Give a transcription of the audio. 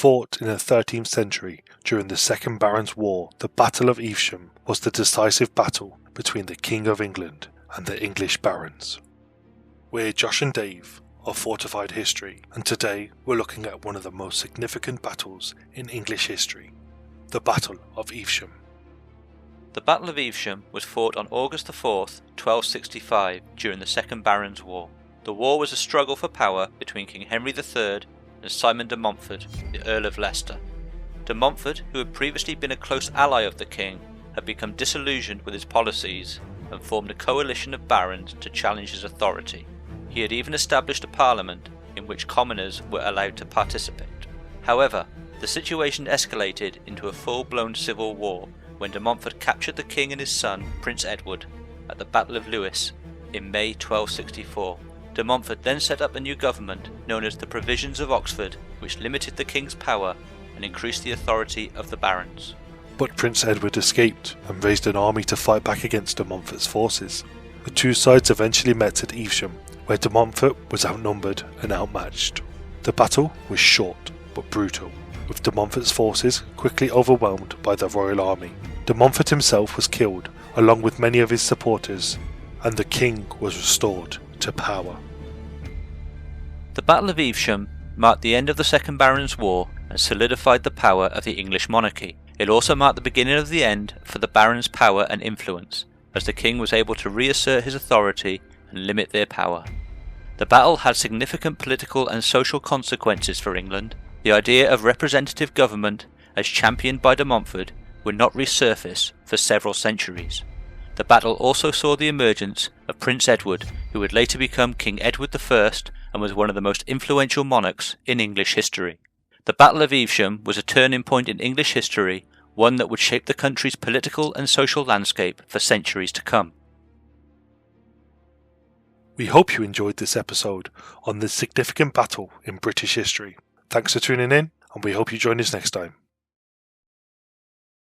Fought in the 13th century during the Second Barons' War, the Battle of Evesham was the decisive battle between the King of England and the English barons. We're Josh and Dave of Fortified History, and today we're looking at one of the most significant battles in English history, the Battle of Evesham. The Battle of Evesham was fought on August 4th, 1265 during the Second Barons' War. The war was a struggle for power between King Henry III and Simon de Montfort, the Earl of Leicester. De Montfort, who had previously been a close ally of the king, had become disillusioned with his policies and formed a coalition of barons to challenge his authority. He had even established a parliament in which commoners were allowed to participate. However, the situation escalated into a full-blown civil war when de Montfort captured the king and his son, Prince Edward, at the Battle of Lewes in May 1264. De Montfort then set up a new government known as the Provisions of Oxford, which limited the king's power and increased the authority of the barons. But Prince Edward escaped and raised an army to fight back against de Montfort's forces. The two sides eventually met at Evesham, where de Montfort was outnumbered and outmatched. The battle was short but brutal, with de Montfort's forces quickly overwhelmed by the royal army. De Montfort himself was killed, along with many of his supporters, and the king was restored to power. The Battle of Evesham marked the end of the Second Barons' War and solidified the power of the English monarchy. It also marked the beginning of the end for the barons' power and influence, as the king was able to reassert his authority and limit their power. The battle had significant political and social consequences for England. The idea of representative government, as championed by de Montfort, would not resurface for several centuries. The battle also saw the emergence of Prince Edward, who would later become King Edward I and was one of the most influential monarchs in English history. The Battle of Evesham was a turning point in English history, one that would shape the country's political and social landscape for centuries to come. We hope you enjoyed this episode on this significant battle in British history. Thanks for tuning in, and we hope you join us next time.